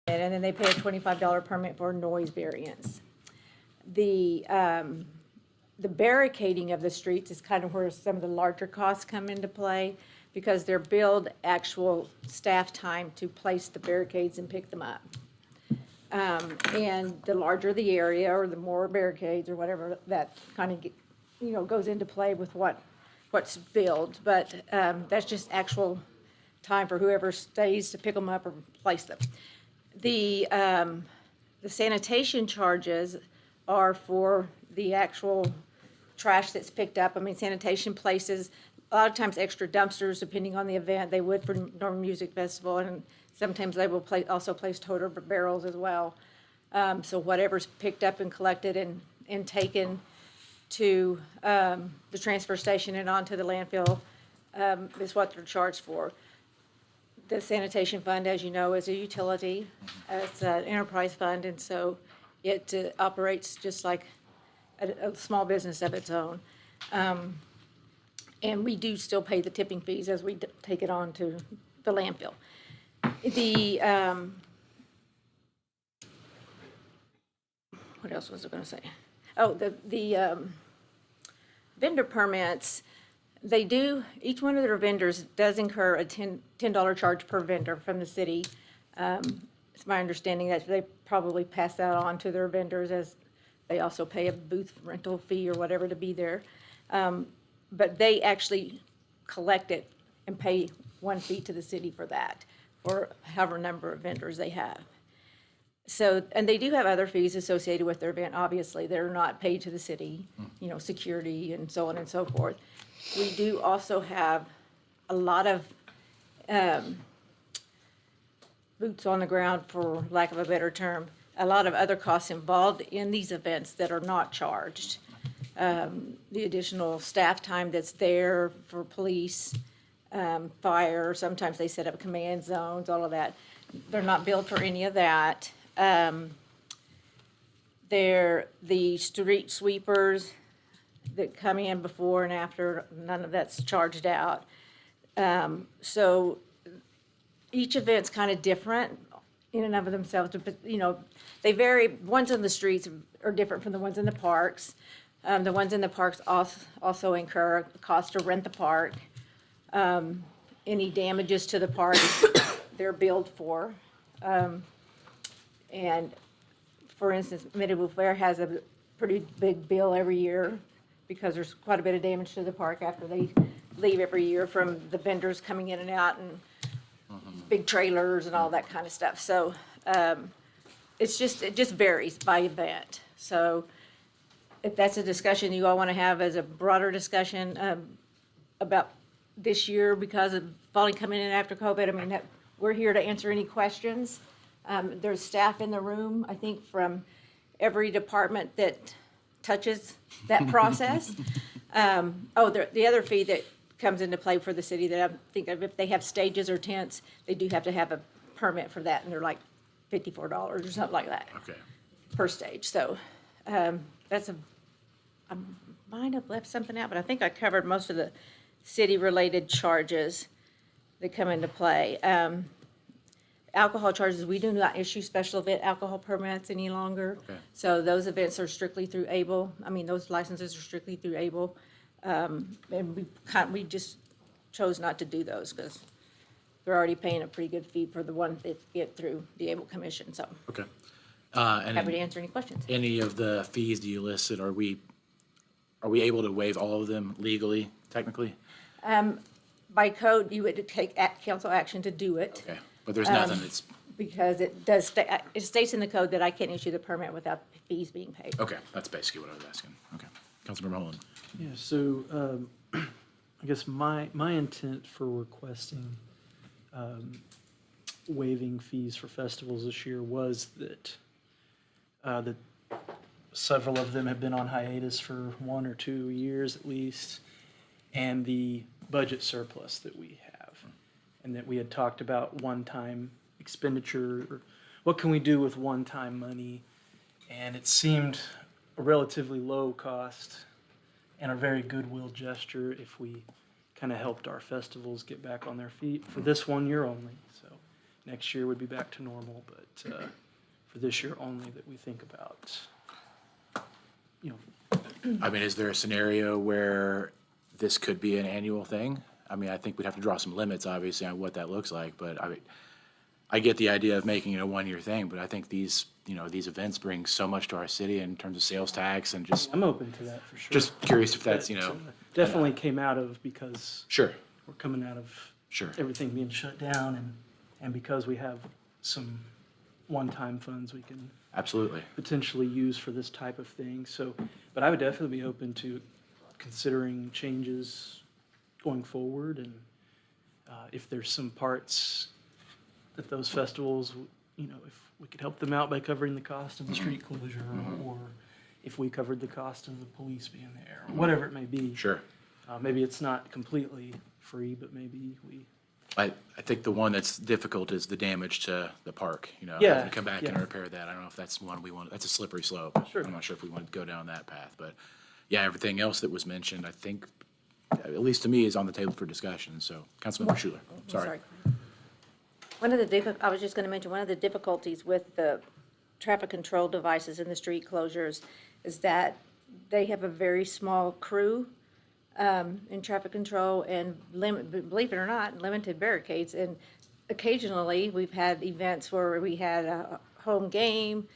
and then they pay a $25 permit for noise variance. The barricading of the streets is kind of where some of the larger costs come into play, because they're billed actual staff time to place the barricades and pick them up. And the larger the area, or the more barricades, or whatever, that kind of goes into play with what's billed. But that's just actual time for whoever stays to pick them up or place them. The sanitation charges are for the actual trash that's picked up. I mean, sanitation places, a lot of times extra dumpsters, depending on the event. They would for Norman Music Festival, and sometimes they will also place toter barrels as well. So whatever's picked up and collected and taken to the transfer station and onto the landfill is what they're charged for. The sanitation fund, as you know, is a utility. It's an enterprise fund, and so it operates just like a small business of its own. And we do still pay the tipping fees as we take it on to the landfill. What else was I going to say? Oh, the vendor permits. They do, each one of their vendors does incur a $10 charge per vendor from the city. It's my understanding that they probably pass that on to their vendors, as they also pay a booth rental fee or whatever to be there. But they actually collect it and pay one fee to the city for that, for however number of vendors they have. So, and they do have other fees associated with their event. Obviously, they're not paid to the city, security and so on and so forth. We do also have a lot of boots on the ground, for lack of a better term, a lot of other costs involved in these events that are not charged. The additional staff time that's there for police, fire, sometimes they set up command zones, all of that. They're not billed for any of that. They're the street sweepers that come in before and after, none of that's charged out. So each event's kind of different in and of themselves, but they vary. Ones on the streets are different from the ones in the parks. The ones in the parks also incur the cost to rent the park. Any damages to the park, they're billed for. And for instance, Medieval Fair has a pretty big bill every year, because there's quite a bit of damage to the park after they leave every year from the vendors coming in and out, and big trailers and all that kind of stuff. So it just varies by event. So if that's a discussion you all want to have as a broader discussion about this year, because of finally coming in after COVID, I mean, we're here to answer any questions. There's staff in the room, I think, from every department that touches that process. The other fee that comes into play for the city that I think of, if they have stages or tents, they do have to have a permit for that, and they're like $54 or something like that. Okay. Per stage. So that's I might have left something out, but I think I covered most of the city-related charges that come into play. Alcohol charges, we do not issue special event alcohol permits any longer. Okay. So those events are strictly through ABLE. I mean, those licenses are strictly through ABLE. And we just chose not to do those, because they're already paying a pretty good fee for the ones that get through the ABLE Commission. So Okay. And happy to answer any questions. any of the fees that you listed, are we able to waive all of them legally, technically? By code, you would take council action to do it. Okay, but there's nothing that's, Because it does, it states in the code that I can't issue the permit without fees being paid. okay, that's basically what I was asking. Okay. Councilmember Holland. Yeah, so I guess my intent for requesting waiving fees for festivals this year was that that several of them have been on hiatus for 1 or 2 years at least, and the budget surplus that we have, and that we had talked about one-time expenditure, or what can we do with one-time money, and it seemed a relatively low cost and a very goodwill gesture if we kind of helped our festivals get back on their feet for this 1 year only. So next year would be back to normal, but for this year only that we think about, you know, I mean, is there a scenario where this could be an annual thing? I mean, I think we'd have to draw some limits, obviously, on what that looks like, but I get the idea of making it a one-year thing, but I think these events bring so much to our city in terms of sales tax and just, I'm open to that for sure. just curious if that's, That, definitely came out of because sure, we're coming out of sure. everything being shut down, and because we have some one-time funds we can Absolutely. potentially use for this type of thing. So, but I would definitely be open to considering changes going forward, and if there's some parts that those festivals, you know, if we could help them out by covering the cost of the street closure, or if we covered the cost of the police being there, or whatever it may be. Sure. Maybe it's not completely free, but maybe we. I think the one that's difficult is the damage to the park, you know, Yeah, having to come back and yeah. repair that. I don't know if that's one we want, that's a slippery slope. Sure. I'm not sure if we want to go down that path, but yeah, everything else that was mentioned, I think, at least to me, is on the table for discussion. So, Councilmember Schuler, sorry. I was just gonna mention, one of the difficulties with the traffic control devices in the street closures is that they have a very small crew in traffic control and believe it or not, limited barricades. And occasionally, we've had events where we had a home game,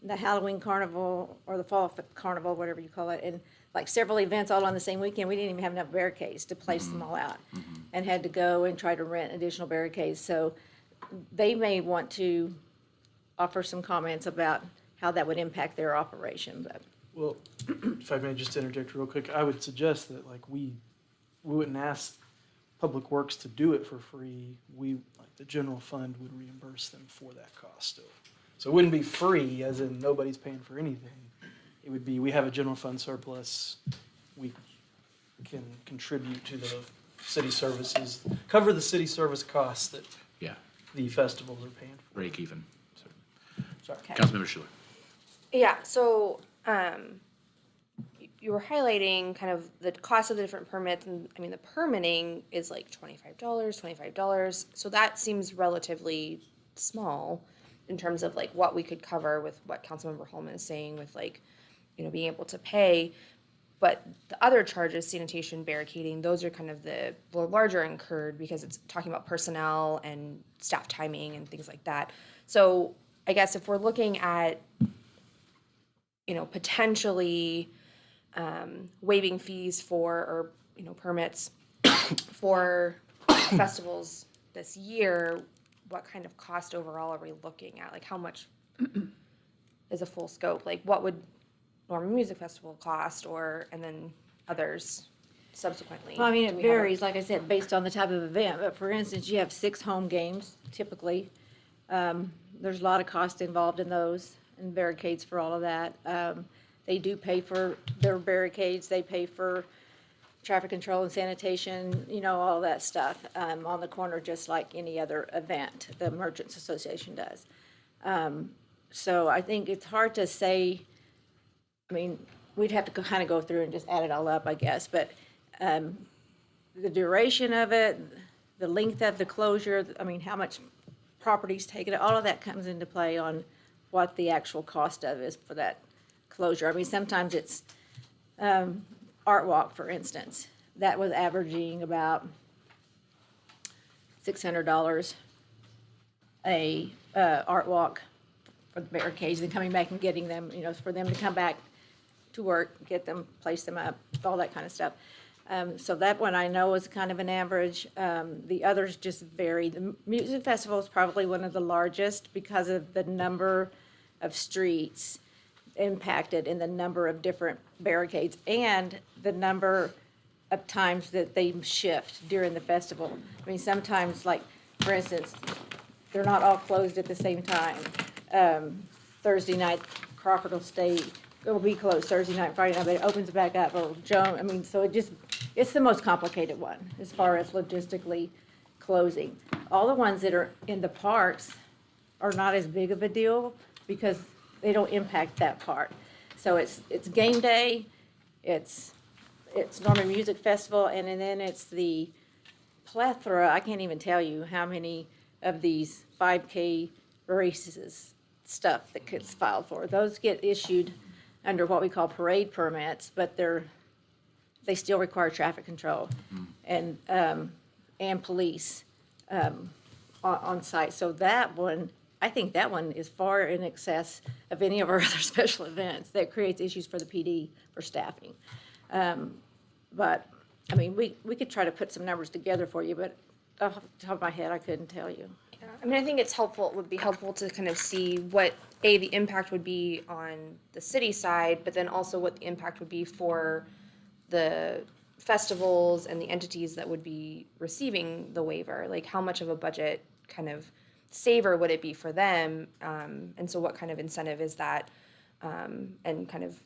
the Halloween carnival, or the fall carnival, whatever you call it, and like several events all on the same weekend, we didn't even have enough barricades to place them all out, and had to go and try to rent additional barricades. So they may want to offer some comments about how that would impact their operation, but. Well, if I may just interject real quick, I would suggest that like we wouldn't ask Public Works to do it for free. We, like the general fund would reimburse them for that cost still. So it wouldn't be free, as in nobody's paying for anything. It would be, we have a general fund surplus, we can contribute to the city services, cover the city service costs that Yeah, the festivals are paying for. break even. So, Sorry. Councilmember Schuler. Yeah, so you were highlighting kind of the cost of the different permits, and I mean, the permitting is like $25. So that seems relatively small in terms of like what we could cover with what Councilmember Holman is saying with like, you know, being able to pay. But the other charges, sanitation, barricading, those are kind of the larger incurred because it's talking about personnel and staff timing and things like that. So I guess if we're looking at, you know, potentially waiving fees for, or, you know, permits for festivals this year, what kind of cost overall are we looking at? Like, how much is a full scope? Like, what would Norman Music Festival cost, or, and then others subsequently? Well, I mean, Do it we have a- varies, like I said, based on the type of event, but for instance, you have 6 home games typically. There's a lot of cost involved in those, and barricades for all of that. They do pay for their barricades, they pay for traffic control and sanitation, you know, all that stuff, on the corner, just like any other event the Merchants Association does. So I think it's hard to say, I mean, we'd have to kind of go through and just add it all up, I guess, but the duration of it, the length of the closure, I mean, how much property's taken, all of that comes into play on what the actual cost of is for that closure. I mean, sometimes it's Art Walk, for instance, that was averaging about $600 a Art Walk for the barricades, and coming back and getting them, you know, for them to come back to work, get them, place them up, all that kind of stuff. So that one I know is kind of an average. The others just vary. The music festival is probably one of the largest because of the number of streets impacted and the number of different barricades and the number of times that they shift during the festival. I mean, sometimes, like, for instance, they're not all closed at the same time. Thursday night, Crawford will stay, it'll be closed Thursday night, Friday night, but it opens back up, or Joan, I mean, so it's the most complicated one as far as logistically closing. All the ones that are in the parks are not as big of a deal because they don't impact that part. So it's game day, it's Norman Music Festival, and then it's the plethora, I can't even tell you how many of these 5K races stuff that gets filed for. Those get issued under what we call parade permits, but they still require traffic control and police on site. So that one, I think that one is far in excess of any of our other special events. That creates issues for the PD for staffing. But, I mean, we could try to put some numbers together for you, but off the top of my head, I couldn't tell you. Yeah, I mean, I think it would be helpful to kind of see what, the impact would be on the city side, but then also what the impact would be for the festivals and the entities that would be receiving the waiver. Like, how much of a budget kind of saver would it be for them? And so what kind of incentive is that? And kind of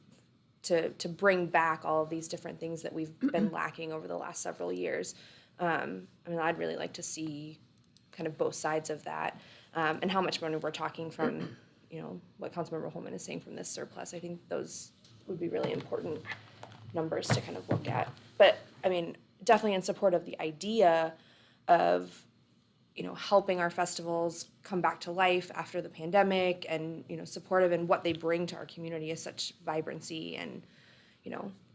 to bring back all of these different things that we've been lacking over the last several years. I mean, I'd really like to see kind of both sides of that, and how much money we're talking from, what Councilmember Holman is saying from this surplus. I think those would be really important numbers to kind of look at. But, I mean, definitely in support of the idea of, helping our festivals come back to life after the pandemic and, supportive in what they bring to our community is such vibrancy and,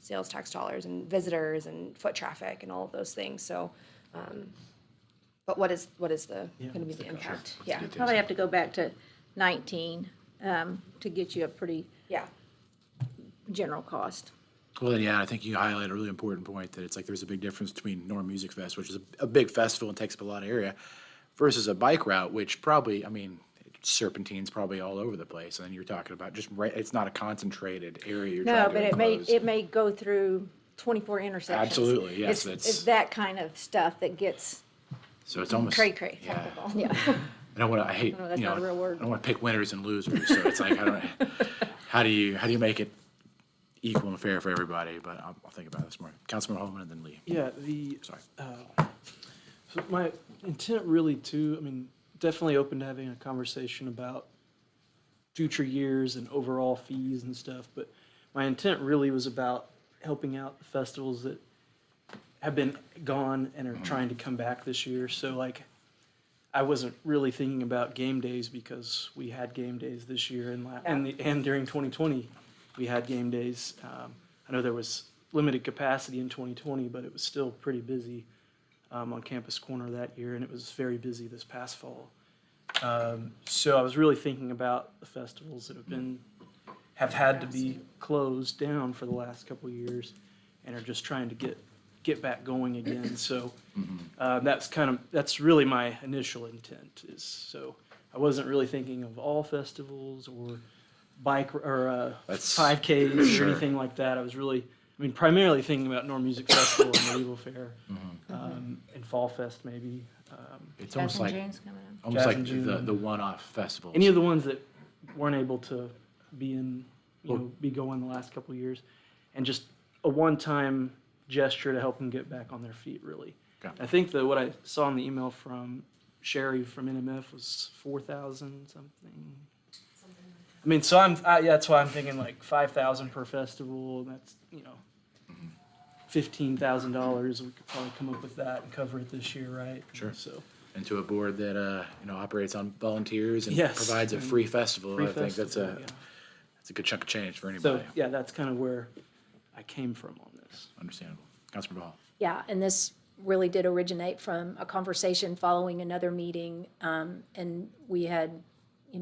sales tax dollars and visitors and foot traffic and all of those things. So, but what is the, gonna be the impact? Yeah, Probably have to go back to 19 to get you a pretty yeah, general cost. Well, then, yeah, I think you highlight a really important point that it's like there's a big difference between Norm Music Fest, which is a big festival and takes up a lot of area, versus a bike route, which probably, I mean, serpentine's probably all over the place. And then you're talking about just right, it's not a concentrated area you're No, trying to but enclose. it may go through 24 intersections. Absolutely, yes, It's that kind of stuff that gets So it's almost. cray-cray. Yeah. Yeah. I hate, No, that's not a real word. I don't want to pick winners and losers, so it's like, how do you make it equal and fair for everybody? But I'll think about this more. Councilman Holman and then Lee. Yeah, Sorry. so my intent really too, I mean, definitely open to having a conversation about future years and overall fees and stuff, but my intent really was about helping out the festivals that have been gone and are trying to come back this year. So like, I wasn't really thinking about game days because we had game days this year and during 2020, we had game days. I know there was limited capacity in 2020, but it was still pretty busy on Campus Corner that year, and it was very busy this past fall. So I was really thinking about the festivals that have had to be closed down for the last couple of years and are just trying to get back going again. So that's really my initial intent is, so I wasn't really thinking of all festivals or bike or 5Ks Sure. or anything like that. I was really, primarily thinking about Norm Music Festival and Medieval Fair, and Fall Fest maybe. It's almost Jazz and like, June's coming up. almost Jazz like and June. the one-off festivals. Any of the ones that weren't able to be be going the last couple of years, and just a one-time gesture to help them get back on their feet, really. Okay. I think that what I saw in the email from Sherry from NMF was 4,000 something. So that's why I'm thinking like 5,000 per festival. That's $15,000. We could probably come up with that and cover it this year, right? Sure. So And to a board that, operates on volunteers and Yes, provides a and free festival, free I think that's festival, yeah. that's a good chunk of change for So anybody. yeah, that's kind of where I came from on this. Understandable. Councilman Ball. Yeah, and this really did originate from a conversation following another meeting, and we had,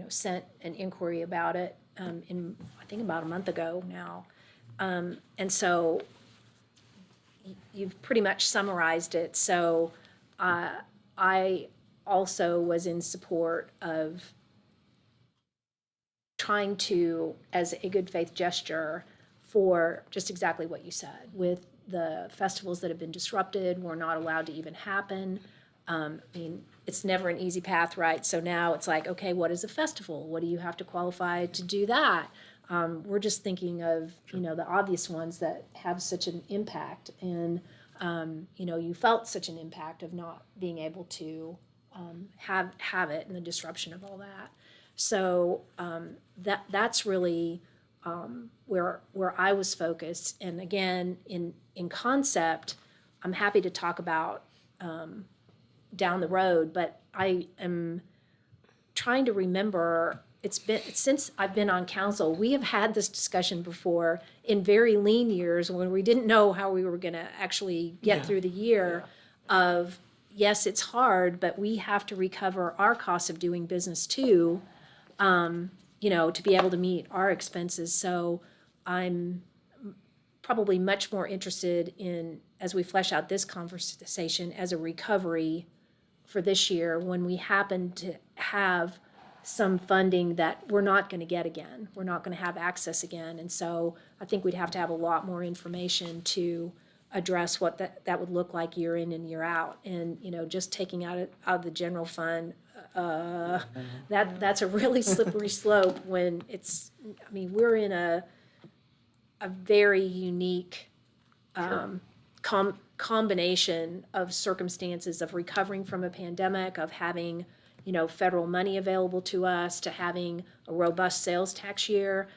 sent an inquiry about it, in, I think about a month ago now. And so you've pretty much summarized it, so, I also was in support of trying to, as a good faith gesture, for just exactly what you said, with the festivals that have been disrupted, were not allowed to even happen. It's never an easy path, right? So now it's like, okay, what is a festival? What do you have to qualify to do that? We're just thinking of, the obvious ones that have such an impact, and, you felt such an impact of not being able to have it and the disruption of all that. So that's really where I was focused. And again, in concept, I'm happy to talk about down the road, but I am trying to remember, it's been, since I've been on council, we have had this discussion before in very lean years when we didn't know how we were gonna actually get through the year of, yes, it's hard, but we have to recover our costs of doing business too, to be able to meet our expenses. So I'm probably much more interested in, as we flesh out this conversation, as a recovery for this year when we happen to have some funding that we're not going to get again. We're not going to have access again. And so I think we'd have to have a lot more information to address what that would look like year in and year out. And, just taking out of the general fund, that's a really slippery slope when we're in a very unique combination of circumstances of recovering from a pandemic, of having, federal money available to us, to having a robust sales tax year.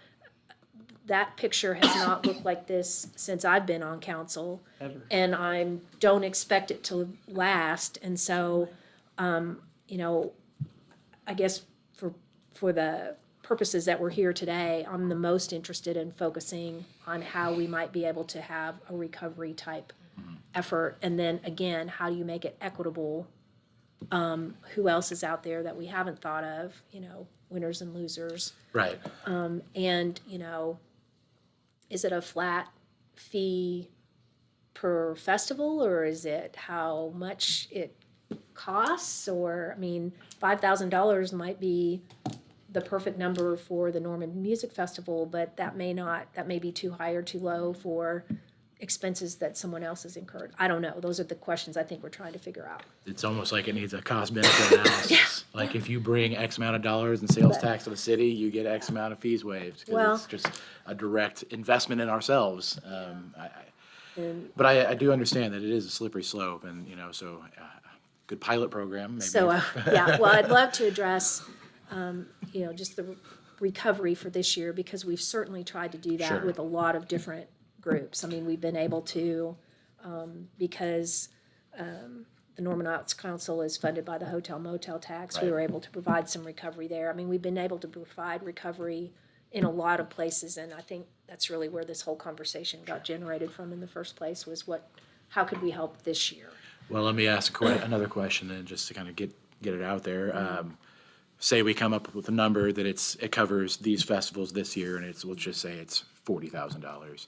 That picture has not looked like this since I've been on council. Ever. And I don't expect it to last. And so, I guess for the purposes that we're here today, I'm the most interested in focusing on how we might be able to have a recovery type effort. And then again, how do you make it equitable? Who else is out there that we haven't thought of, winners and losers? Right. And, is it a flat fee per festival, or is it how much it costs? Or, $5,000 might be the perfect number for the Norman Music Festival, but that may be too high or too low for expenses that someone else has incurred. I don't know. Those are the questions I think we're trying to figure out. It's almost like it needs a cost benefit analysis. Like if you bring X amount of dollars in sales tax to the city, you get X amount of fees waived. 'Cause Well- it's just a direct investment in ourselves. But I do understand that it is a slippery slope, and so good pilot program. Maybe. So, well, I'd love to address, just the recovery for this year, because we've certainly tried to do that Sure. with a lot of different groups. We've been able to, because the Norman Arts Council is funded by the hotel motel tax, we Right. were able to provide some recovery there. We've been able to provide recovery in a lot of places, and I think that's really where this whole conversation got generated from in the first place, was how could we help this year? Well, let me ask another question then, just to kind of get it out there. Say we come up with a number that it covers these festivals this year, and let's just say it's $40,000.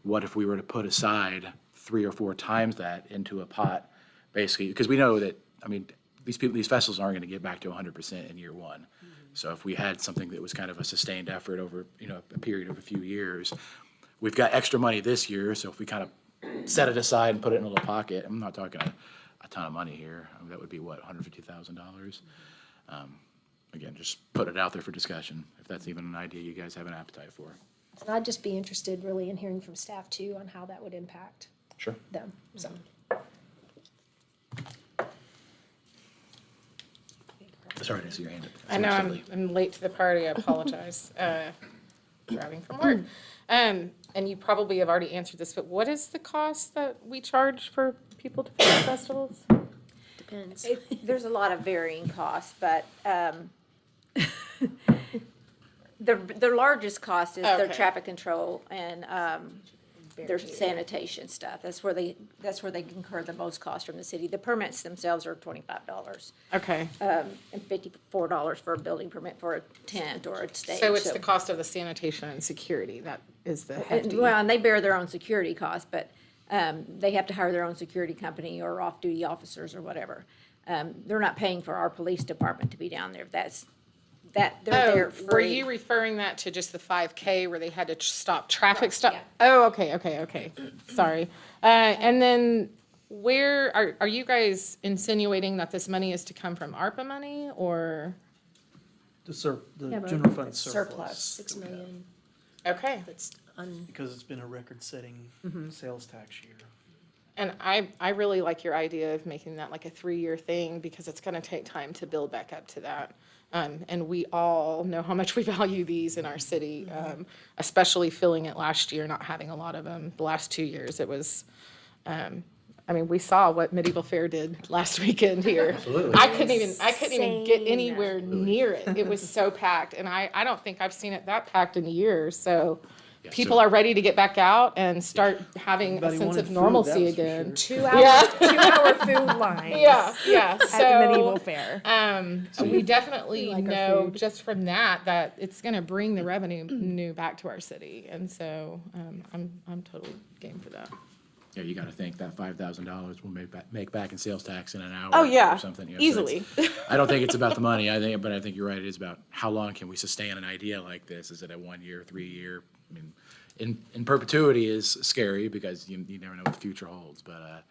What if we were to put aside 3 or 4 times that into a pot, basically, because we know that these festivals aren't going to get back to 100% in year one. So if we had something that was kind of a sustained effort over a period of a few years, we've got extra money this year. So if we kind of set it aside and put it in a little pocket, I'm not talking a ton of money here. That would be $150,000. Again, just put it out there for discussion, if that's even an idea you guys have an appetite for. And I'd just be interested really in hearing from staff too on how that would impact Sure. them, so. Sorry to see your hand up. I know I'm late to the party, I apologize. Driving from work. And you probably have already answered this, but what is the cost that we charge for people to film festivals? Depends. There's a lot of varying costs, but the largest cost is their Okay. traffic control and their sanitation stuff. That's where they incur the most cost from the city. The permits themselves are $25, Okay, and $54 for a building permit for a tent or a stage. so it's the cost of the sanitation and security, that is the hefty. Well, and they bear their own security costs, but they have to hire their own security company or off-duty officers or whatever. They're not paying for our police department to be down there. They're there Oh, free. were you referring that to just the 5K where they had to stop traffic stop? yeah. Oh, okay, sorry. And then where, are you guys insinuating that this money is to come from ARPA money, or? The Yeah, but general fund it's surplus. 6 million, Okay. that's Because it's been a record-setting sales tax year. And I really like your idea of making that like a 3-year thing, because it's gonna take time to build back up to that. And we all know how much we value these in our city, especially filling it last year, not having a lot of them. The last 2 years, it was a I mean, we saw what Medieval Fair did last weekend here. Absolutely. I couldn't even get Insane. anywhere near it. It was so packed, and I don't think I've seen it that packed in years. So Yeah, people so- are ready to get back out and start having a Everybody sense wanted of food, normalcy that's for again. sure. 2 hour, Yeah. 2 hour food lines. Yeah. At So the medieval fair. we definitely like our know food. just from that it's going to bring the revenue new back to our city, and so I'm totally game for that. Yeah, you gotta think that $5,000 will make back in sales tax in an hour. Oh, yeah. Or something. You know, so it's- Easily. I don't think it's about the money, but I think you're right, it is about how long can we sustain an idea like this? Is it a 1 year, 3 year? I mean, in perpetuity is scary because you never know what the future holds, but,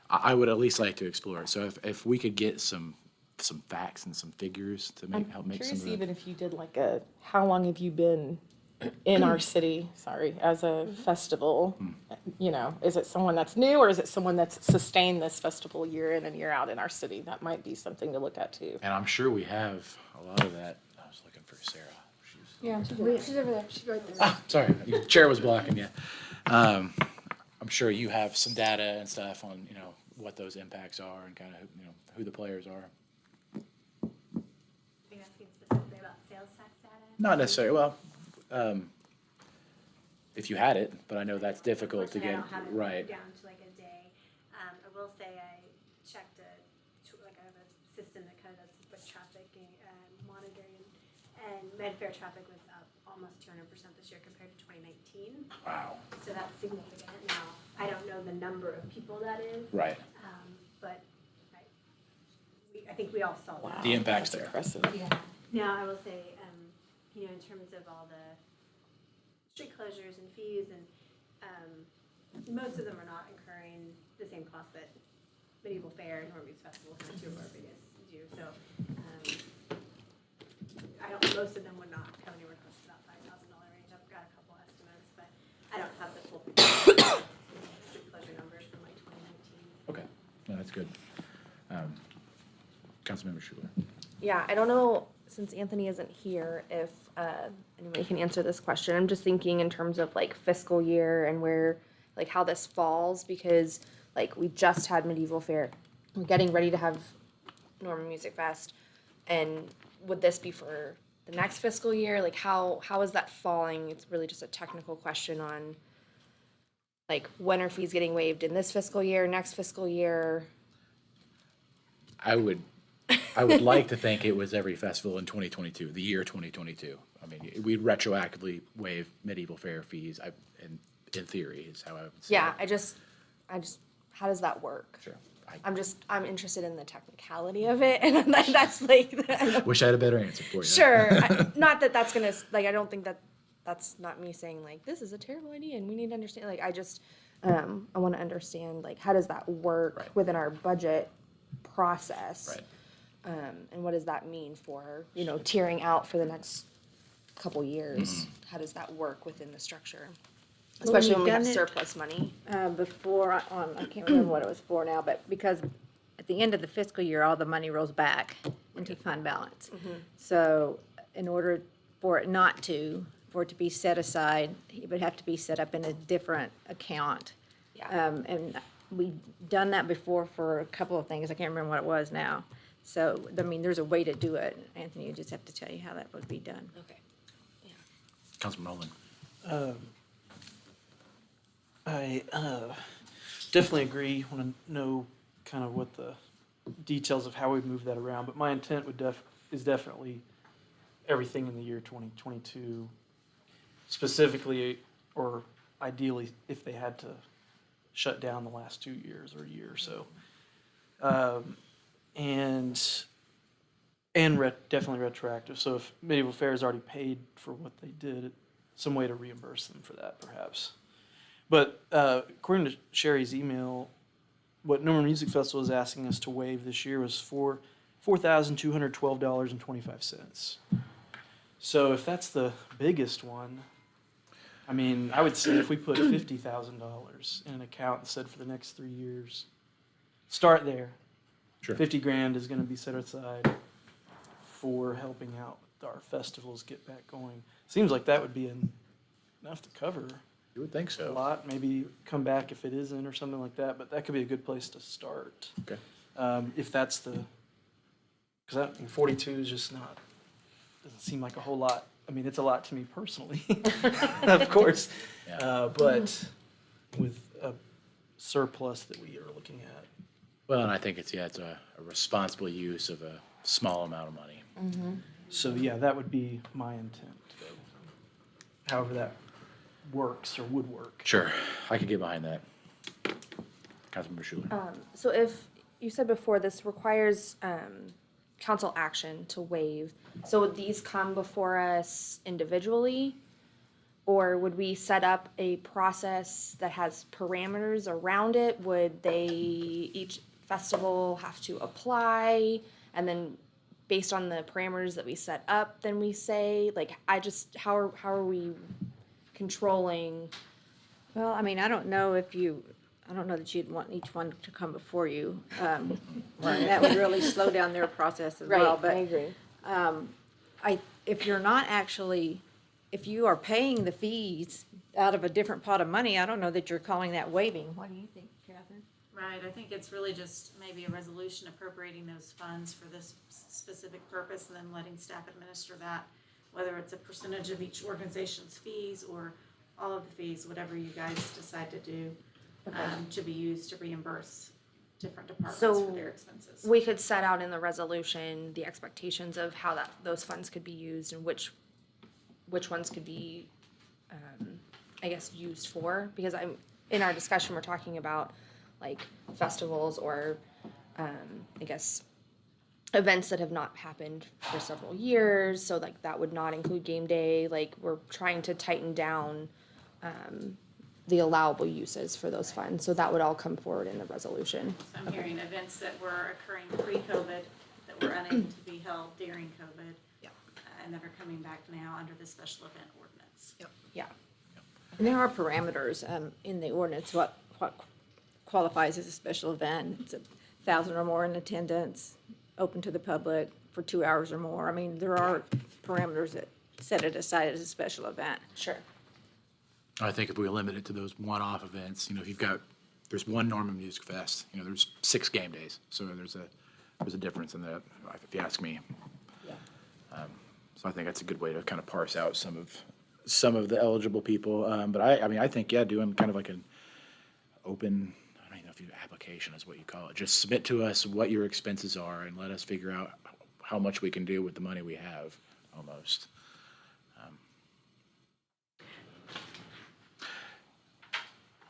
I would at least like to explore it. So if we could get some facts and some figures to help make some Curious of the. even if you did like a, how long have you been in our city, as a festival? You know, is it someone that's new, or is it someone that's sustained this festival year in and year out in our city? That might be something to look at too. And I'm sure we have a lot of that. I was looking for Sarah. Yeah. She's over there, she's right there. Sorry, your chair was blocking you. I'm sure you have some data and stuff on, what those impacts are and kind of, who the players are. Are you asking specifically about sales tax data? Not necessarily, well, if you had it, but I know that's difficult to get, Unfortunately, I don't have it right. down to like a day. I will say I checked I have a system that kind of does foot traffic monitoring, and Medfair traffic was up almost 200% this year compared to 2019. Wow. So that's significant. Now, I don't know the number of people that is. Right, But I think we all saw that. the impact's there. Impressive. Yeah. Now, I will say, in terms of all the street closures and fees, and most of them are not incurring the same cost that Medieval Fair and Hornby's Festival, are two of our biggest, do. So, most of them would not come anywhere close to that $5,000 range. I've got a couple estimates, but I don't have the full street closure numbers from like 2019. Okay, no, that's good. Councilmember Schuler. Yeah, I don't know, since Anthony isn't here, if anybody can answer this question. I'm just thinking in terms of like fiscal year and where, like how this falls, because like we just had Medieval Fair. We're getting ready to have Norman Music Fest. And would this be for the next fiscal year? Like how is that falling? It's really just a technical question on like when are fees getting waived in this fiscal year, next fiscal year? I would like to think it was every festival in 2022, the year 2022. I mean, we'd retroactively waive Medieval Fair fees, in theory, is how I would say. Yeah, it. I just, how does that work? Sure. I'm interested in the technicality of it, and that's like, Wish I had a better answer for you. sure, not that that's gonna, like, I don't think that's not me saying like, this is a terrible idea and we need to understand, like, I just, I wanna understand, like, how does that work Right. within our budget process? Right. And what does that mean for, tiering out for the next couple years? How does that work within the structure? Especially when we have done it- surplus money. Before, I can't remember what it was for now, but because at the end of the fiscal year, all the money rolls back into fund balance. So in order for it to be set aside, it would have to be set up in a different account. Yeah. And we've done that before for a couple of things. I can't remember what it was now. So, I mean, there's a way to do it. Anthony, you just have to tell you how that would be done. Okay. Councilman Nolan. I definitely agree. Want to know kind of what the details of how we move that around. But my intent is definitely everything in the year 2022, specifically or ideally if they had to shut down the last 2 years or a year or so, definitely retroactive. So if Medieval Fair has already paid for what they did, some way to reimburse them for that, perhaps. But according to Sherry's email, what Norman Music Festival is asking us to waive this year was $4,212.25. So if that's the biggest one, I mean, I would say if we put $50,000 in an account and said for the next 3 years, start there. Sure. 50 grand is going to be set aside for helping out our festivals get back going. Seems like that would be enough to cover You would think a so. lot, maybe come back if it isn't or something like that, but that could be a good place to start. Okay. If that's because 42 is just not, doesn't seem like a whole lot. I mean, it's a lot to me personally, of course. Yeah. But with a surplus that we are looking at. Well, and I think it's a responsible use of a small amount of money. So yeah, that would be my intent. However that works or would work. Sure, I could get behind that. Councilmember Schuler. So if, you said before, this requires council action to waive, so would these come before us individually? Or would we set up a process that has parameters around it? Would each festival have to apply? And then based on the parameters that we set up, then we say, like, how are we controlling? Well, I mean, I don't know that you'd want each one to come before you. That would really slow down their process as well, but. agree. If you're not actually, if you are paying the fees out of a different pot of money, I don't know that you're calling that waiving. What do you think, Catherine? Right, I think it's really just maybe a resolution appropriating those funds for this specific purpose and then letting staff administer that, whether it's a percentage of each organization's fees or all of the fees, whatever you guys decide to do, to be used to reimburse different departments So for their expenses. We could set out in the resolution the expectations of how those funds could be used and which ones could be, I guess, used for, because in our discussion, we're talking about like festivals or, I guess, events that have not happened for several years, so like that would not include game day, like we're trying to tighten down, the allowable uses for those funds, so that would all come forward in the resolution. So I'm hearing events that were occurring pre-COVID that were unable to be held during COVID. Yeah. And that are coming back now under the special event ordinance. Yeah. And there are parameters in the ordinance, what qualifies as a special event. It's 1,000 or more in attendance, open to the public for 2 hours or more. I mean, there are parameters that set it aside as a special event. Sure. I think if we limit it to those one-off events, there's one Norman Music Fest, there's 6 game days, so there's a difference in that, if you ask me. So I think that's a good way to kind of parse out some of the eligible people. But I think, doing kind of like an open, I don't even know if application is what you call it. Just submit to us what your expenses are and let us figure out how much we can do with the money we have, almost.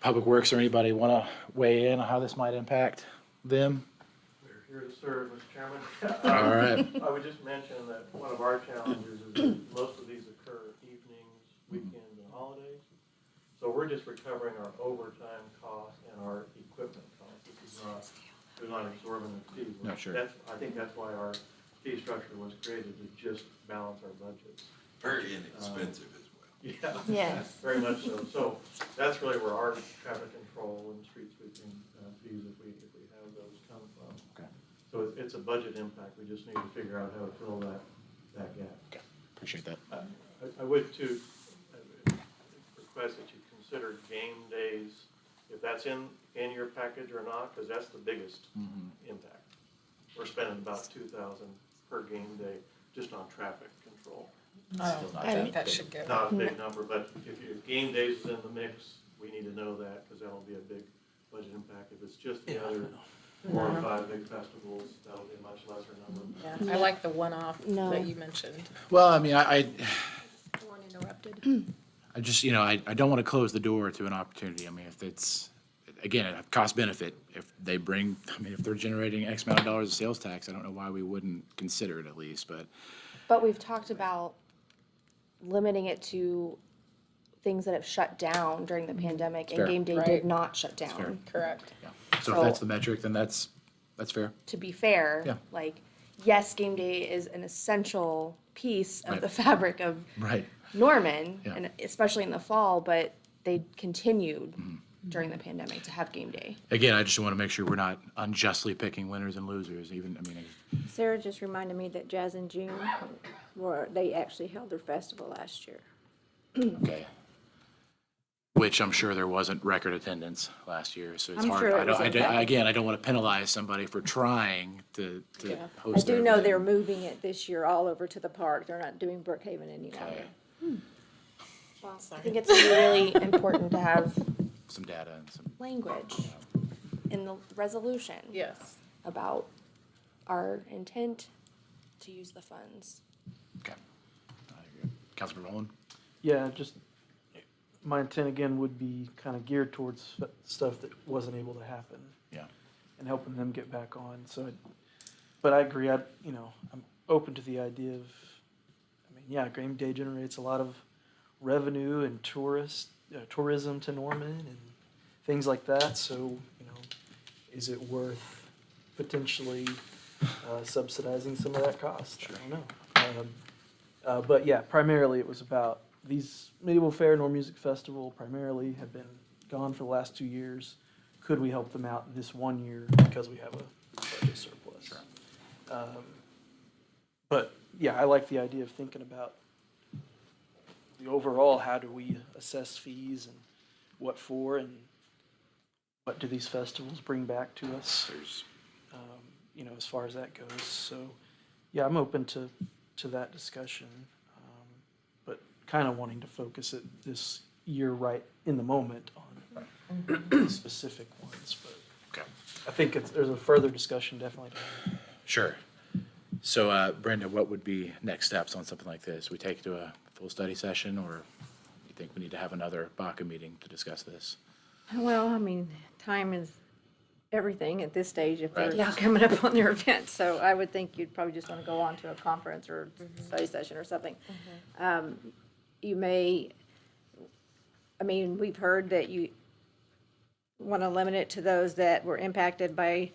Public Works or anybody want to weigh in on how this might impact them? We're here to serve, Mr. Chairman. All right. I would just mention that one of our challenges is that most of these occur evenings, weekends, and holidays. So we're just recovering our overtime costs and our equipment costs. We're not absorbing the fees. No, sure. I think that's why our fee structure was created, to just balance our budgets. Very inexpensive as well. Yeah. Yes. Very much so. So that's really where our traffic control and street sweeping fees, if we have those, come from. Okay. So it's a budget impact. We just need to figure out how to fill that gap. Okay, appreciate that. I would too request that you consider game days, if that's in your package or not, because that's the biggest impact. We're spending about $2,000 per game day just on traffic control. Still not I think that that big. should go. Not a big number, but if game days is in the mix, we need to know that, because that'll be a big budget impact. If it's just the other 4 or 5 big festivals, that'll be a much lesser number. I like the one-off No. that you mentioned. Well, I Born interrupted. I just, I don't want to close the door to an opportunity. I mean, if it's, again, a cost benefit, if they're generating X amount of dollars of sales tax, I don't know why we wouldn't consider it at least, but. But we've talked about limiting it to things that have shut down during the pandemic, and Fair. game day Right. did not shut fair. down. Correct. Yeah. So if that's the metric, then that's fair. To be fair, Yeah. like, yes, game day is an essential piece of Right. the fabric of Right. Norman, Yeah. and especially in the fall, but they continued during the pandemic to have game day. Again, I just want to make sure we're not unjustly picking winners and losers, Sarah just reminded me that Jazz in June, they actually held their festival last year. okay. which I'm sure there wasn't record attendance last year, so it's I'm hard. sure it I don't, was I don't- impacted. again, I don't want to penalize somebody for trying to Yeah. I host their do know event. they're moving it this year all over to the park. They're not doing Brookhaven any longer. Okay. I think it's really important to have Some data and some, language in the resolution Yes. about our intent to use the funds. okay. Councilman Rowland? Yeah, just, my intent again would be kind of geared towards stuff that wasn't able to happen Yeah. and helping them get back on, but I agree, I'm open to the idea of, game day generates a lot of revenue and tourism to Norman and things like that, so, is it worth potentially subsidizing some of that cost? I don't know. But yeah, primarily it was about these Medieval Fair Norm Music Festival primarily have been gone for the last 2 years. Could we help them out this 1 year because we have a budget surplus? But yeah, I like the idea of thinking about the overall, how do we assess fees and what for and what do these festivals bring back to us? As far as that goes. So, yeah, I'm open to that discussion, but kind of wanting to focus it this year right in the moment on specific ones. But Okay. I think there's a further discussion definitely to have. Sure. So, Brenda, what would be next steps on something like this? We take it to a full study session, or you think we need to have another BACA meeting to discuss this? Well, time is everything at this stage if they're Right. coming up on their event. So I would think you'd probably just want to go on to a conference or study session or something. You may, we've heard that you want to limit it to those that were impacted by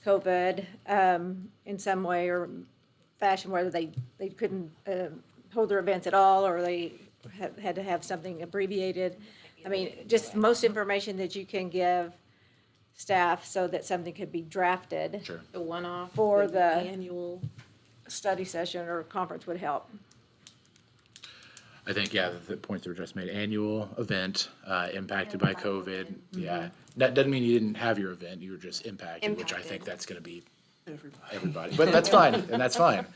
COVID in some way or fashion, whether they couldn't hold their events at all or they had to have something abbreviated. Just most information that you can give staff so that something could be drafted. Sure. The one-off. For the- Annual. Study session or conference would help. I think, yeah, the points that were just made, annual event, impacted by COVID. Yeah, that doesn't mean you didn't have your event, you were just impacted, which I think that's gonna be everybody, but that's fine, and that's fine.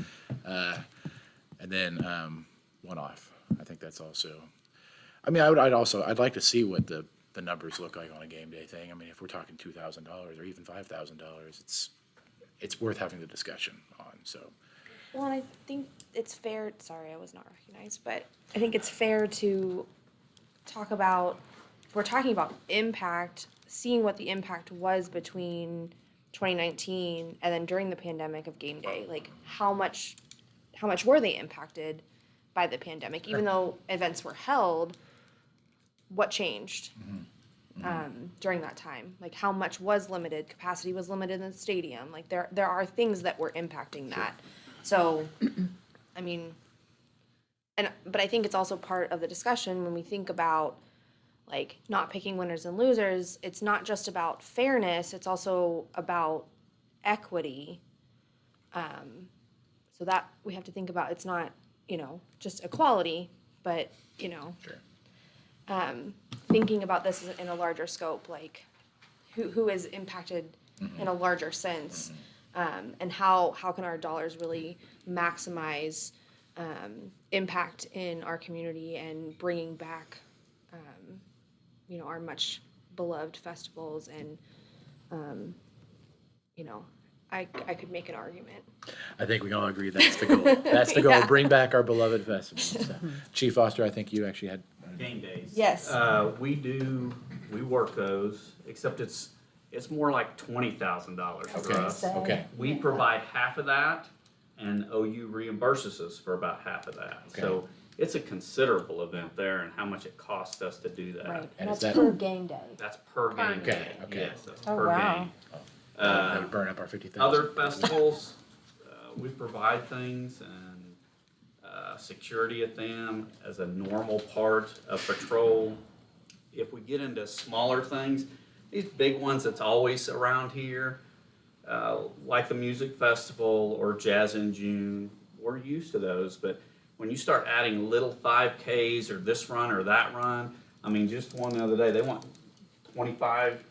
And then, one-off, I think that's also, I'd like to see what the numbers look like on a game day thing. If we're talking $2,000 or even $5,000, it's worth having the discussion on, so. Well, and I think it's fair, sorry, I was not recognized, but I think it's fair to talk about, if we're talking about impact, seeing what the impact was between 2019 and then during the pandemic of game day, like how much were they impacted by the pandemic? Even though events were held, what changed during that time? Like how much was limited? Capacity was limited in the stadium. Like there are things that were impacting that. So, but I think it's also part of the discussion when we think about like not picking winners and losers. It's not just about fairness, it's also about equity. So that we have to think about, it's not, just equality, but, Sure. thinking about this in a larger scope, like who is impacted in a larger sense, and how can our dollars really maximize impact in our community and bringing back, our much beloved festivals and, I could make an argument. I think we all agree that's the goal. That's the goal, Yeah. bring back our beloved festivals. So, Chief Foster, I think you actually had. Game days. Yes. We work those, except it's more like $20,000 for Okay, us. okay, We provide half of that, and OU reimburses us for about half of that. So it's a considerable event there and how much it costs us to do that. Right, And and is that's that- per game day. That's per game Okay, day. okay. Yes, that's Oh, per wow. game. That would burn up our 50,000. Other festivals, we provide things and security at them as a normal part of patrol. If we get into smaller things, these big ones that's always around here, like the music festival or Jazz in June, we're used to those. But when you start adding little 5Ks or this run or that run, I mean, just one the other day, they want 25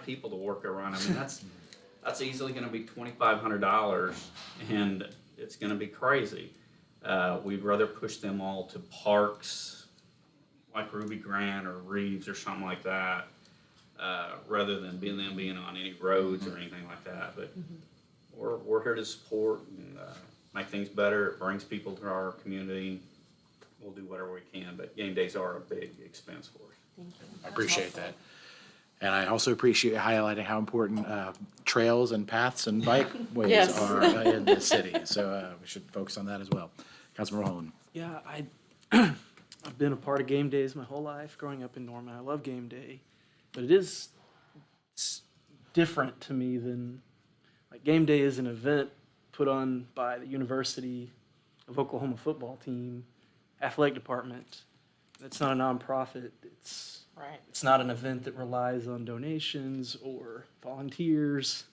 people to work around. I mean, that's easily gonna be $2,500, and it's gonna be crazy. We'd rather push them all to parks like Ruby Grant or Reeves or something like that, rather than them being on any roads or anything like that. But we're here to support and make things better. It brings people to our community. We'll do whatever we can, but game days are a big expense for us. I appreciate that. And I also appreciate highlighting how important trails and paths and bikeways Yes. are in the city. So we should focus on that as well. Councilmember Holman. Yeah, I've been a part of game days my whole life growing up in Norman. I love game day, but it's different to me than, like, game day is an event put on by the University of Oklahoma football team, athletic department. It's not a nonprofit. Right. It's not an event that relies on donations or volunteers.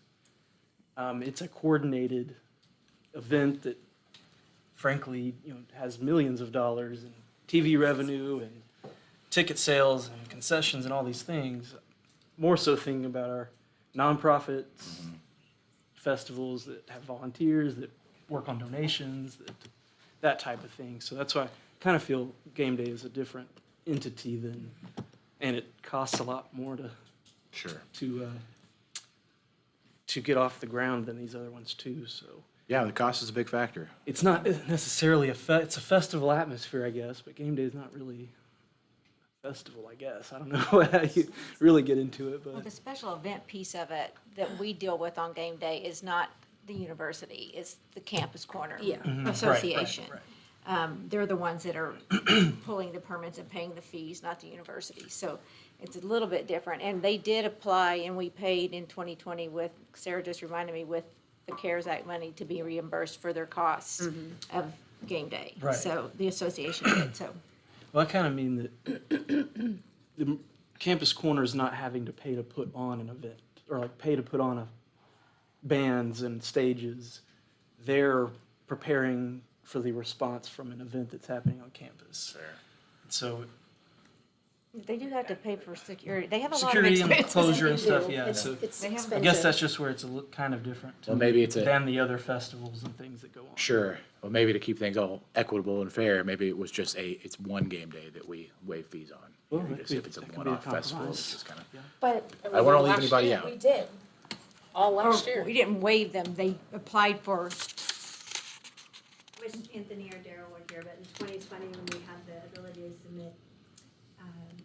It's a coordinated event that, frankly, has millions of dollars in TV revenue and ticket sales and concessions and all these things. More so thinking about our nonprofits, festivals that have volunteers, that work on donations, that type of thing. So that's why I kind of feel game day is a different entity than, and it costs a lot more to get off the ground than these other ones too. So Yeah, the cost is a big factor. it's not necessarily it's a festival atmosphere, I guess, but game day is not really a festival, I guess. I don't know how you really get into it, Well, but the special event piece of it that we deal with on game day is not the university, it's the Campus Corner Yeah. Association. They're the ones that are pulling the permits and paying the fees, not the university. So it's a little bit different. And they did apply, and we paid in 2020 with, Sarah just reminded me, with the CARES Act money to be reimbursed for their costs of game day. Right. So the association did, so. well, I kind of mean that the Campus Corner is not having to pay to put on an event or like pay to put on bands and stages. They're preparing for the response from an event that's happening on campus. And so They do have to pay for security. They have a lot of security and expenses. closure and They stuff, do. yeah. It's- So it's They have- expensive. I guess that's just where it's kind of different to Well, maybe it's than the other festivals and things that go on. Sure. Well, maybe to keep things all equitable and fair, maybe it was just it's one game day that we waive fees on. Well, Maybe that just could if be- it's a that could be a one-off festival, compromise. it's just kind of. But I wanna leave anybody out. We did. All last year. We didn't waive them. They applied for, Wish Anthony or Daryl were here, but in 2020, when we had the ability to submit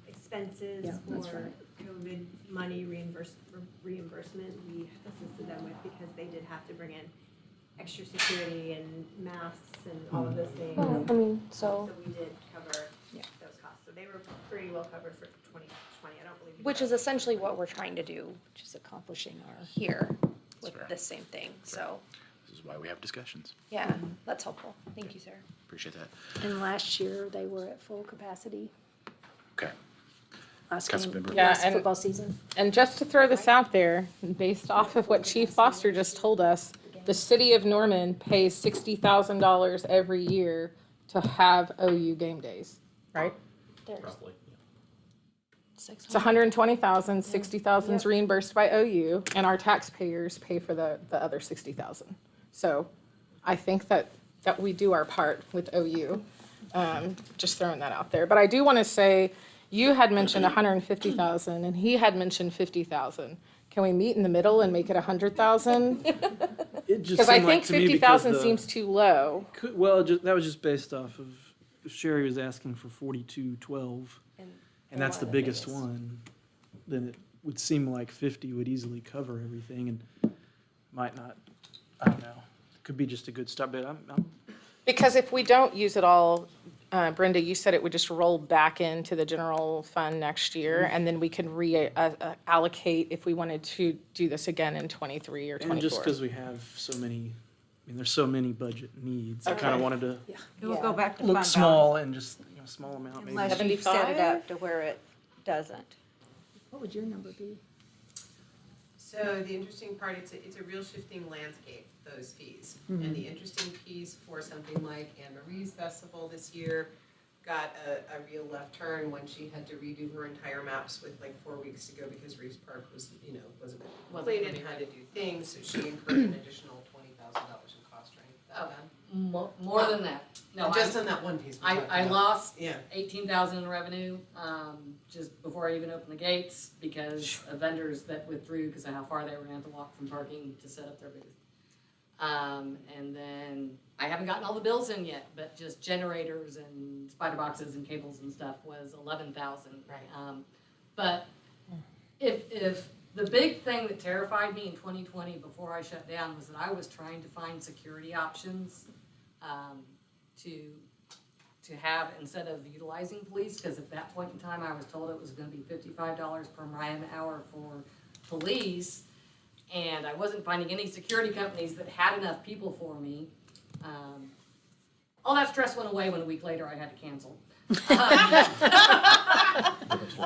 expenses Yeah, that's for right. COVID money reimbursement, we assisted them with, because they did have to bring in extra security and masks and all of those things. Well, I mean, so, So we did cover those costs. So they were pretty well covered for 2020. I don't believe. you Which guys- is essentially what we're trying to do, which is accomplishing our here with fair. the same thing. So, This is why we have discussions. yeah, that's helpful. Thank you, sir. Appreciate that. And last year, they were at full capacity, Okay. last game, Councilmember. Yeah, last and- football season. and just to throw this out there, based off of what Chief Foster just told us, the city of Norman pays $60,000 every year to have OU game days, right? Roughly. It's 120,000, 60,000 is reimbursed by OU, and our taxpayers pay for the other 60,000. So I think that we do our part with OU, just throwing that out there. But I do want to say, you had mentioned 150,000 and he had mentioned 50,000. Can we meet in the middle and make it 100,000? It just Because I seemed like think to me because 50,000 the- seems too low. Well, that was just based off of, if Sherry was asking for 4212, and that's the biggest one, then it would seem like 50 would easily cover everything, and might not, I don't know. Could be just a good start, but I'm Because if we don't use it all, Brenda, you said it would just roll back into the general fund next year, and then we could reallocate if we wanted to do this again in 23 or and just 24. because we have so many, there's so many budget needs, I kind of Okay. wanted to it will go back to fund look balance. small and just, small amount maybe. Unless you set it 75? up to where it doesn't. What would your number be? So the interesting part, it's a real shifting landscape, those fees. And the interesting piece for something like Anne Marie's Festival this year got a real left turn when she had to redo her entire maps with like 4 weeks to go because Reeves Park was, wasn't completed and had to do things, so she incurred an additional $20,000 in cost, right? More than that. No, Just on that one piece. we talked I about. lost Yeah. 18,000 in revenue, just before I even opened the gates because of vendors that withdrew because of how far they were gonna have to walk from parking to set up their booth. And then I haven't gotten all the bills in yet, but just generators and spider boxes and cables and stuff was 11,000. Right. But if the big thing that terrified me in 2020 before I shut down was that I was trying to find security options to have instead of utilizing police, because at that point in time I was told it was going to be $55 per man hour for police, and I wasn't finding any security companies that had enough people for me. All that stress went away when a week later I had to cancel.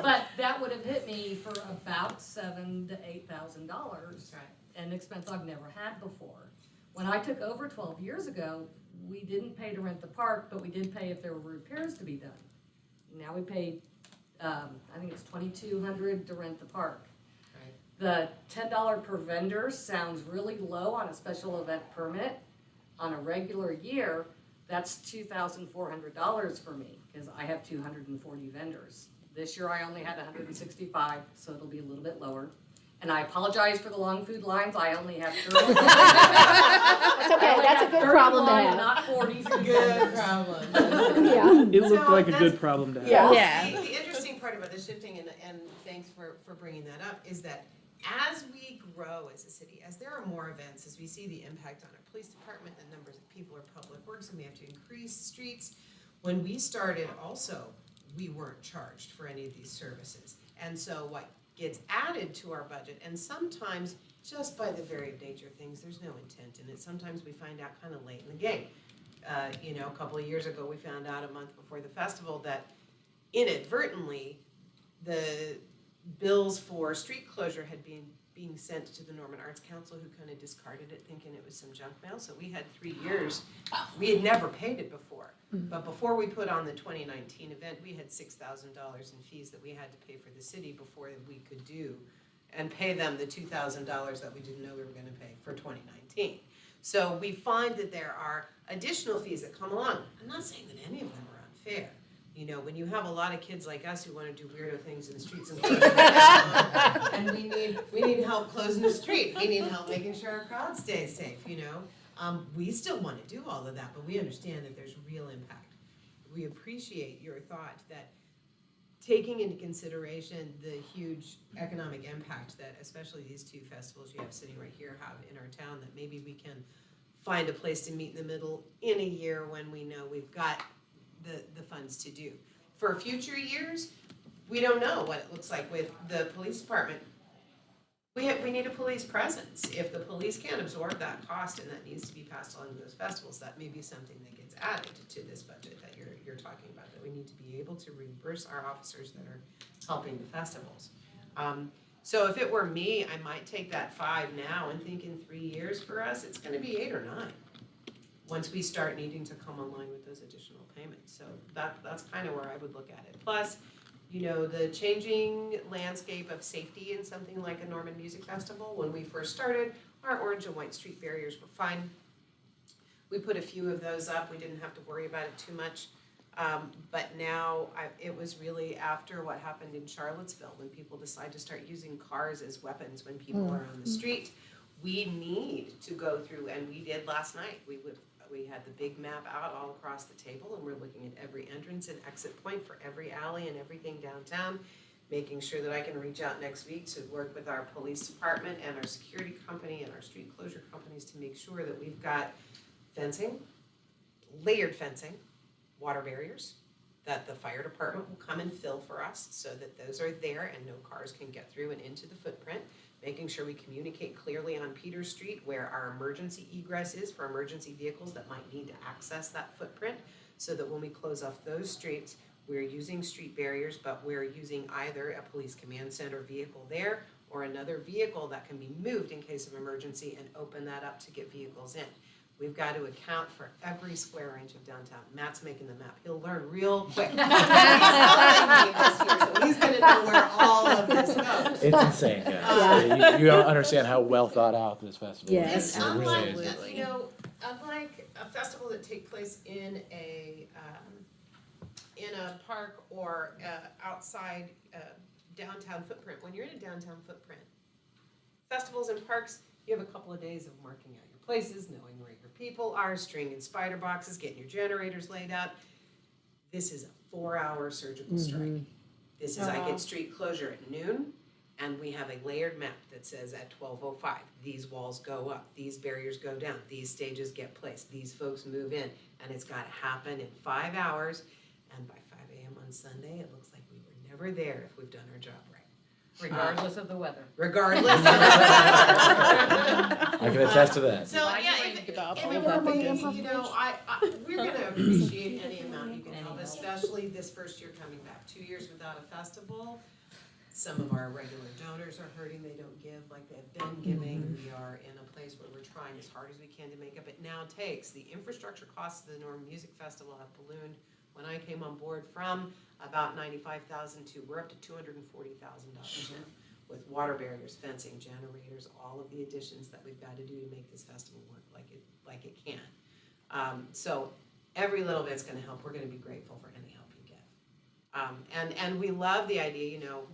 But that would have hit me for about $7,000 to $8,000, Right. an expense I've never had before. When I took over 12 years ago, we didn't pay to rent the park, but we did pay if there were repairs to be done. Now we pay, I think it's $2,200 to rent the park. Right. The $10 per vendor sounds really low on a special event permit. On a regular year, that's $2,400 for me, because I have 240 vendors. This year I only had 165, so it'll be a little bit lower. And I apologize for the long food lines, I only have 30. That's okay, that's a good problem to have. Not 40. Good problem. Yeah. It looked So like a that's- good problem to have. Yeah. The interesting part about the shifting, and thanks for bringing that up, is that as we grow as a city, as there are more events, as we see the impact on our police department, the numbers of people or public works, and we have to increase streets. When we started also, we weren't charged for any of these services. And so what gets added to our budget, and sometimes just by the very nature of things, there's no intent in it. Sometimes we find out kind of late in the game. A couple of years ago, we found out a month before the festival that inadvertently, the bills for street closure had been being sent to the Norman Arts Council, who kind of discarded it, thinking it was some junk mail. So we had 3 years, we had never paid it before. But before we put on the 2019 event, we had $6,000 in fees that we had to pay for the city before we could do and pay them the $2,000 that we didn't know we were gonna pay for 2019. So we find that there are additional fees that come along. I'm not saying that any of them are unfair. When you have a lot of kids like us who wanna do weirdo things in the streets and and we need help closing the street, we need help making sure our crowd stays safe, we still wanna do all of that, but we understand that there's real impact. We appreciate your thought that taking into consideration the huge economic impact that especially these two festivals you have sitting right here have in our town, that maybe we can find a place to meet in the middle in a year when we know we've got the funds to do. For future years, we don't know what it looks like with the police department. We need a police presence. If the police can't absorb that cost and that needs to be passed on to those festivals, that may be something that gets added to this budget that you're talking about, that we need to be able to reimburse our officers that are helping the festivals. So if it were me, I might take that 5 now and think in 3 years for us, it's gonna be 8 or 9. Once we start needing to come online with those additional payments. So that's kind of where I would look at it. Plus, the changing landscape of safety in something like a Norman Music Festival. When we first started, our orange and white street barriers were fine. We put a few of those up. We didn't have to worry about it too much. But now it was really after what happened in Charlottesville, when people decide to start using cars as weapons when people are on the street. We need to go through, and we did last night. We had the big map out all across the table, and we're looking at every entrance and exit point for every alley and everything downtown, making sure that I can reach out next week to work with our police department and our security company and our street closure companies to make sure that we've got fencing, layered fencing, water barriers, that the fire department will come and fill for us so that those are there and no cars can get through and into the footprint. Making sure we communicate clearly on Peters Street where our emergency egress is for emergency vehicles that might need to access that footprint, so that when we close off those streets, we're using street barriers, but we're using either a police command center vehicle there or another vehicle that can be moved in case of emergency and open that up to get vehicles in. We've got to account for every square inch of downtown. Matt's making the map. He'll learn real quick. He's telling me this year, so he's gonna know where all of this goes. It's insane, guys. You don't understand how well thought out this festival is. Yes. It And really unlike, is. you know, unlike a festival that takes place in a park or outside downtown footprint, when you're in a downtown footprint, festivals and parks, you have a couple of days of marking out your places, knowing where your people are, stringing spider boxes, getting your generators laid out. This is a 4-hour surgical strike. This is, I get street closure at noon, and we have a layered map that says at 12:05, these walls go up, these barriers go down, these stages get placed, these folks move in, and it's gotta happen in 5 hours. And by 5 a.m. on Sunday, it looks like we were never there if we've done our job right. Regardless of the weather. Regardless of. I can attest to that. So, yeah, if it were me, you know, we're gonna appreciate any amount you can help, especially this first year coming back. 2 years without a festival, some of our regular donors are hurting, they don't give like they've been giving. We are in a place where we're trying as hard as we can to make up. It now takes, the infrastructure costs of the Norman Music Festival have ballooned when I came on board from about $95,000 to, we're up to $240,000 now, with water barriers, fencing, generators, all of the additions that we've got to do to make this festival work like it can. So every little bit's gonna help. We're gonna be grateful for any help you give. And we love the idea, you know,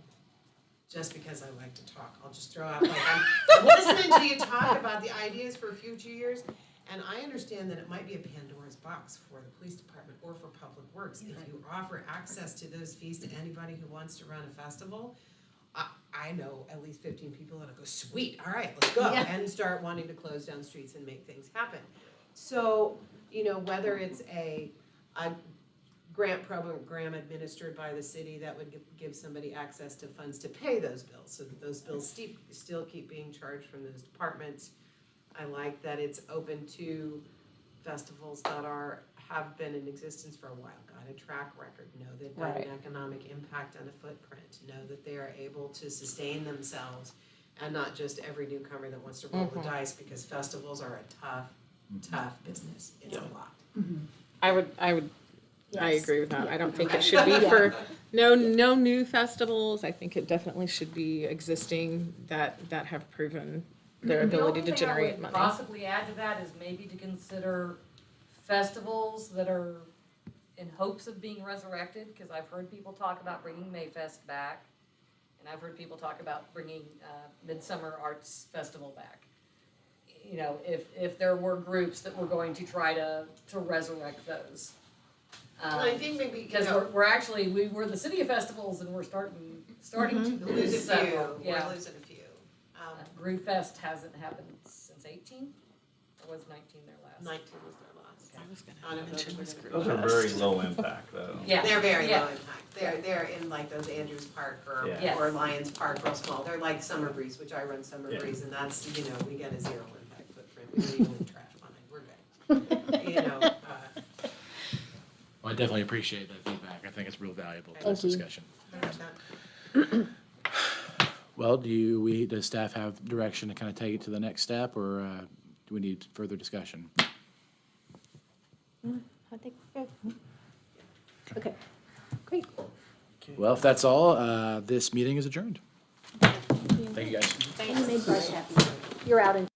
just because I like to talk, I'll just throw out, like, I'm listening to you talk about the ideas for future years. And I understand that it might be a Pandora's box for the police department or for public works. If you offer access to those fees to anybody who wants to run a festival, I know at least 15 people that'll go, sweet, all right, let's go, and start wanting to close down streets and make things happen. So, you know, whether it's a grant program administered by the city that would give somebody access to funds to pay those bills, so that those bills still keep being charged from those departments. I like that it's open to festivals that have been in existence for a while, got a track record, know they've got an economic impact and a footprint, know that they are able to sustain themselves, and not just every newcomer that wants to roll the dice, because festivals are a tough business. It's a lot. I agree with that. I don't think it should be for, no new festivals. I think it definitely should be existing that have proven their ability to generate money. The only thing I would possibly add to that is maybe to consider festivals that are in hopes of being resurrected, because I've heard people talk about bringing Mayfest back, and I've heard people talk about bringing Midsummer Arts Festival back. You know, if there were groups that were going to try to resurrect those. Well, I think maybe, Because we're the city of festivals, and we're starting to lose lose a few, several. we're losing a few. Groove Fest hasn't happened since 18, or was 19 their last? 19 was their last. I was I don't know if we're gonna- Those are very low impact though. Yeah. They're very Yeah. low impact. They're in like those Andrews Park Yeah. or Lions Park, real small. They're like Summer Breeze, which I run Summer Breeze, and that's, you know, we get a 0 impact footprint. We don't even leave trash behind. We're good. You know, Well, I definitely appreciate that feedback. I think it's real valuable to Thank this you. discussion. there's that. Well, does staff have direction to kind of take it to the next step, or do we need further discussion? I think, okay, great. Well, if that's all, this meeting is adjourned. Thank you, guys. You made Bryce happy. You're out in